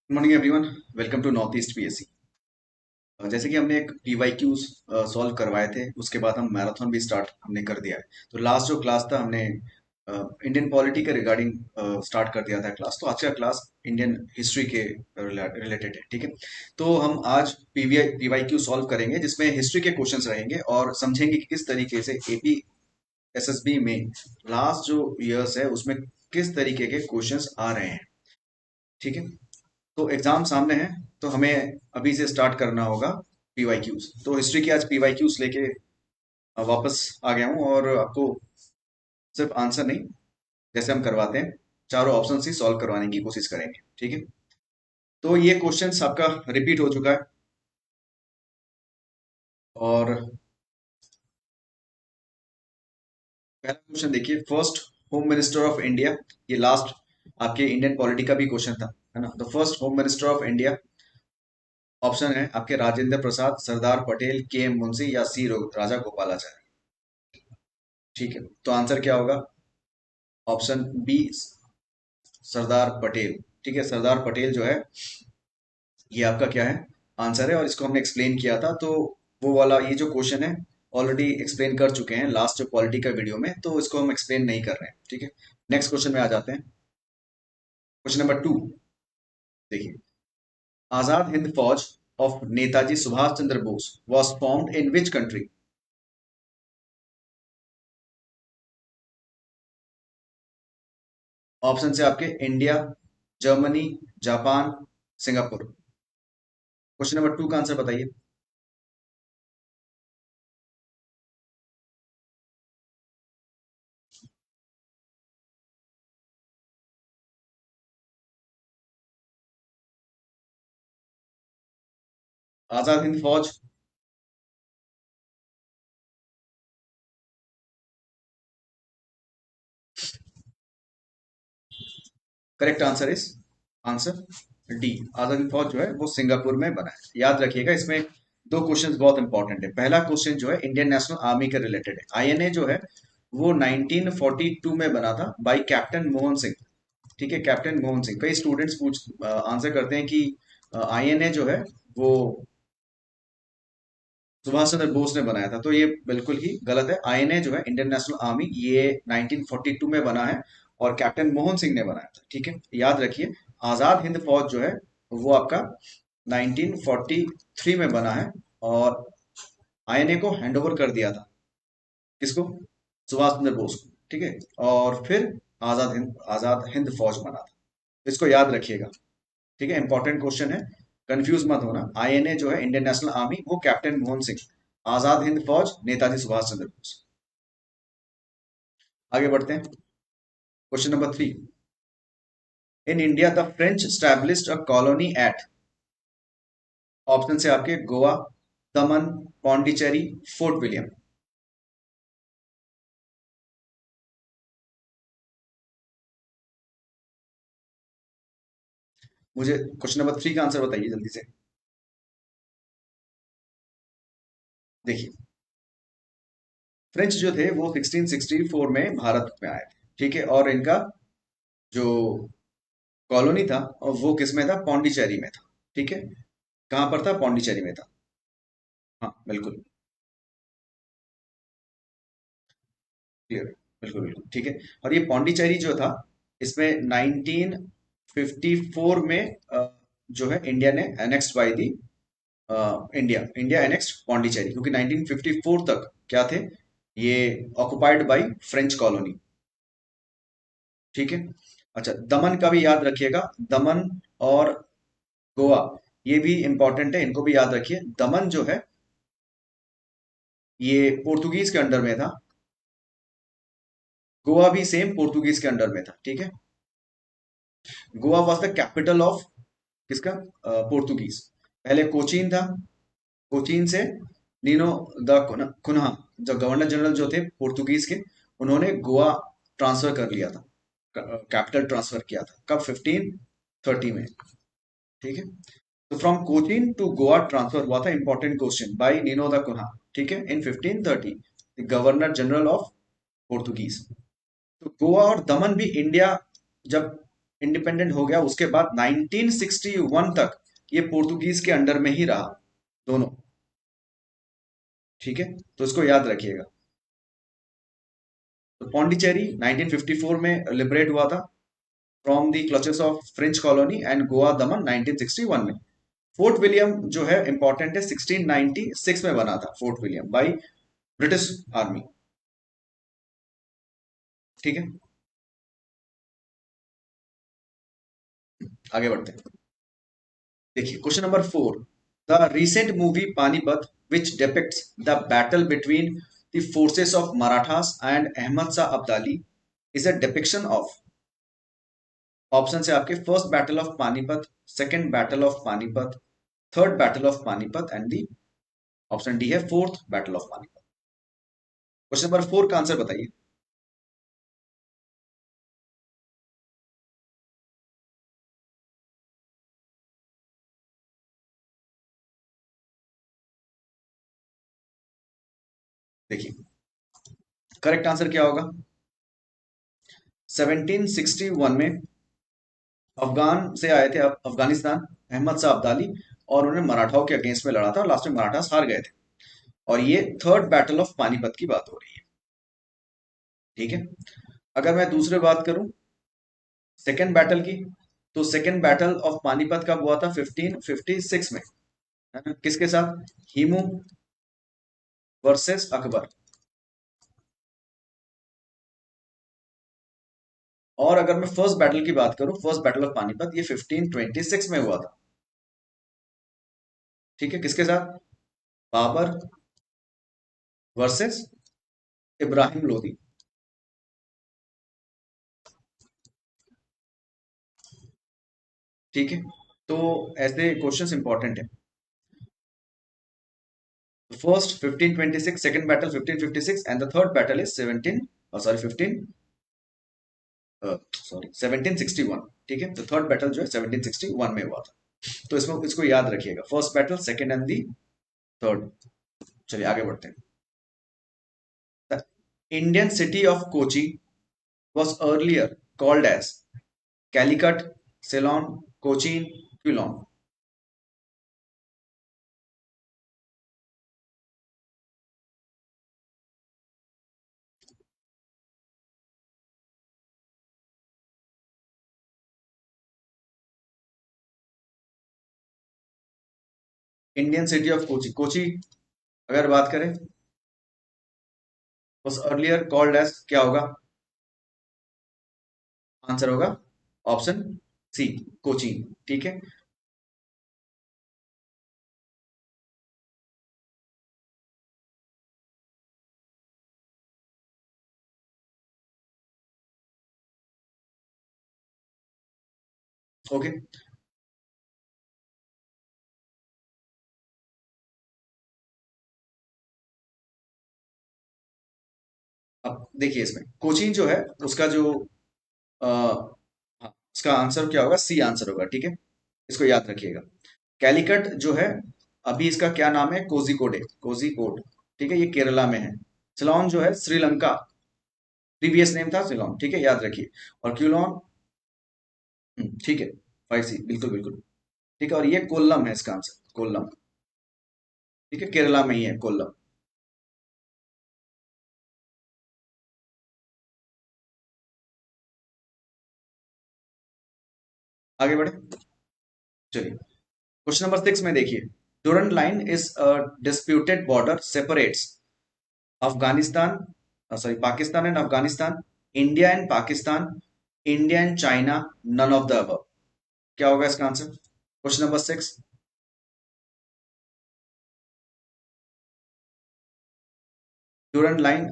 Good morning everyone. Welcome to north east PSC. जैसे कि हमने एक पीवाईक्यूज सॉल्व करवाए थे, उसके बाद हम मैराथन भी स्टार्ट हमने कर दिया है। तो लास्ट जो क्लास था हमने इंडियन पॉलिटी के रिगार्डिंग स्टार्ट कर दिया था क्लास। तो आज का क्लास इंडियन हिस्ट्री के रिलेटेड है, ठीक है। तो हम आज पीवाईक्यू सॉल्व करेंगे, जिसमें हिस्ट्री के क्वेश्चंस रहेंगे और समझेंगे कि किस तरीके से एपी एसएसबी में लास्ट जो ईयर्स है उसमें किस तरीके के क्वेश्चंस आ रहे हैं, ठीक है। तो एग्जाम सामने है, तो हमें अभी से स्टार्ट करना होगा पीवाईक्यूज। तो हिस्ट्री की आज पीवाईक्यूज लेके वापस आ गया हूँ, और आपको सिर्फ आंसर नहीं, जैसे हम करवाते हैं, चारों ऑप्शन ही सॉल्व करवाने की कोशिश करेंगे, ठीक है। तो ये क्वेश्चन आपका रिपीट हो चुका है। और पहला क्वेश्चन देखिए, first home minister of India. ये लास्ट आपके इंडियन पॉलिटी का भी क्वेश्चन था, है ना। The first home minister of India. Option है आपके राजेंद्र प्रसाद, सरदार पटेल, के एम मुंशी या सी राजा गोपालाचारी। ठीक है, तो आंसर क्या होगा? Option B, Sardar Patel. ठीक है, सरदार पटेल जो है, ये आपका क्या है, आंसर है। और इसको हमने एक्सप्लेन किया था, तो वो वाला ये जो क्वेश्चन है ऑलरेडी एक्सप्लेन कर चुके हैं लास्ट जो पॉलिटी का वीडियो में, तो इसको हम एक्सप्लेन नहीं कर रहे हैं, ठीक है। नेक्स्ट क्वेश्चन में आ जाते हैं। क्वेश्चन नंबर 2 देखिए, Azad Hind Fauj of Netaji Subhash Chandra Bose was formed in which country. Option से आपके India, Germany, Japan, Singapore. Question number 2 का आंसर बताइए। Azad Hind Fauj. Correct answer is answer D. Azad Hind Fauj जो है वो सिंगापुर में बना है। याद रखिएगा, इसमें दो क्वेश्चंस बहुत इंपॉर्टेंट है। पहला क्वेश्चन जो है इंडियन नेशनल आर्मी के रिलेटेड है। आईएनए जो है वो 1942 में बना था बाय कैप्टन मोहन सिंह। ठीक है, कैप्टन मोहन सिंह। कई स्टूडेंट्स पूछ आंसर करते हैं कि आईएनए जो है वो सुभाष चंद्र बोस ने बनाया था, तो ये बिल्कुल ही गलत है। आईएनए जो है इंडियन नेशनल आर्मी, ये 1942 में बना है और कैप्टन मोहन सिंह ने बनाया था, ठीक है। याद रखिए, आजाद हिंद फौज जो है वो आपका 1943 में बना है, और आईएनए को हैंडओवर कर दिया था किसको? सुभाष चंद्र बोस को, ठीक है। और फिर आजाद हिंद फौज बना था। इसको याद रखिएगा, ठीक है। इंपॉर्टेंट क्वेश्चन है, कंफ्यूज मत होना। आईएनए जो है इंडियन नेशनल आर्मी, वो कैप्टन मोहन सिंह। आजाद हिंद फौज नेताजी सुभाष चंद्र बोस। आगे बढ़ते हैं। Question number 3, in India the French established a colony at. Option से आपके गोवा, दमन, पौंडीचेरी, फोर्ट विलियम। मुझे क्वेश्चन नंबर 3 का आंसर बताइए जल्दी से। देखिए, फ्रेंच जो थे वो 1664 में भारत में आए थे, ठीक है। और इनका जो कॉलोनी था वो किस में था? पौंडीचेरी में था, ठीक है। कहाँ पर था? पौंडीचेरी में था। हाँ बिल्कुल क्लियर, बिल्कुल बिल्कुल ठीक है। और ये पौंडीचेरी जो था, इसमें 1954 में जो है इंडिया ने annexed by the, India annexed Pondicherry, क्योंकि 1954 तक क्या थे, ये ऑक्युपाइड बाय फ्रेंच कॉलोनी, ठीक है। अच्छा, दमन का भी याद रखिएगा। दमन और गोवा, ये भी इंपॉर्टेंट है, इनको भी याद रखिए। दमन जो है ये पोर्तुगीज के अंडर में था। गोवा भी सेम पोर्तुगीज के अंडर में था, ठीक है। Goa was the capital of किसका? पोर्तुगीज। पहले कोचीन था, कोचीन से नीनो द कुन्हा, जो गवर्नर जनरल जो थे पोर्तुगीज के, उन्होंने गोवा ट्रांसफर कर लिया था, कैपिटल ट्रांसफर किया था। कब? 1530 में, ठीक है। तो from Cochin to Goa transfer हुआ था, important question, by Nino da Cunha, ठीक है, in 1530, governor general of Portuguese. तो गोवा और दमन भी इंडिया, जब इंडिपेंडेंट हो गया उसके बाद 1961 तक ये पोर्तुगीज के अंडर में ही रहा, दोनों। ठीक है, तो इसको याद रखिएगा। तो पौंडीचेरी 1954 में लिबरेट हुआ था from the clutches of French colony, and Goa दमन 1961 में। फोर्ट विलियम जो है इंपॉर्टेंट है, 1696 में बना था Fort William by British army. ठीक है, आगे बढ़ते हैं। देखिए question number 4, the recent movie Panipat which depicts the battle between the forces of Marathas and Ahmad Shah Abdali is a depiction of. Option है आपके, first battle of Panipat, second battle of Panipat, third battle of Panipat, and the option D है fourth battle of Panipat. Question number 4 का answer बताइए। देखिए correct answer क्या होगा। 1761 में अफगान से आए थे, अफगानिस्तान, अहमद शाह अब्दाली, और उन्होंने मराठाओं के अगेंस्ट में लड़ा था और लास्ट में मराठास हार गए थे। और ये थर्ड बैटल ऑफ पानीपत की बात हो रही है। ठीक है, अगर मैं दूसरे बात करूं सेकेंड बैटल की, तो सेकेंड बैटल ऑफ पानीपत कब हुआ था, 1556 में, है ना, किसके साथ, हिमू वर्सेस अकबर। और अगर मैं फर्स्ट बैटल की बात करूं, फर्स्ट बैटल ऑफ पानीपत, ये 1526 में हुआ था। ठीक है, किसके साथ, बाबर वर्सेस इब्राहिम लोदी। ठीक है, तो ऐसे क्वेश्चंस इंपॉर्टेंट है। First 1526, second battle 1556, and the third battle is 17 sorry 15 sorry 1761। ठीक है, तो थर्ड बैटल जो है 1761 में हुआ था। तो इसमें इसको याद रखिएगा, first battle, second and the third. चलिए आगे बढ़ते हैं। The Indian city of Kochi was earlier called as Calicut, Ceylon, Cochin, Quilon. Indian city of Kochi, Kochi अगर बात करें, was earlier called as क्या होगा, आंसर होगा ऑप्शन सी, कोचीन। ठीक है, ओके। अब देखिए इसमें कोचीन जो है उसका जो हाँ, उसका आंसर क्या होगा, सी आंसर होगा। ठीक है, इसको याद रखिएगा। कैलिकट जो है, अभी इसका क्या नाम है, कोजिकोडे, कोजिकोड। ठीक है, ये केरला में है। सिलोन जो है श्रीलंका, प्रीवियस नेम था सिलोन। ठीक है, याद रखिए। और क्यूलोन, ठीक है, 5C, बिल्कुल बिल्कुल। ठीक है, और ये कोल्लम है इसका आंसर, कोल्लम। ठीक है, केरला में ही है कोल्लम। आगे बढ़े, चलिए क्वेश्चन नंबर 6 में देखिए, Durand line is a disputed border separates Afghanistan, sorry Pakistan and Afghanistan, India and Pakistan, India and China, none of the above. क्या होगा इसका answer, question number 6। Durand line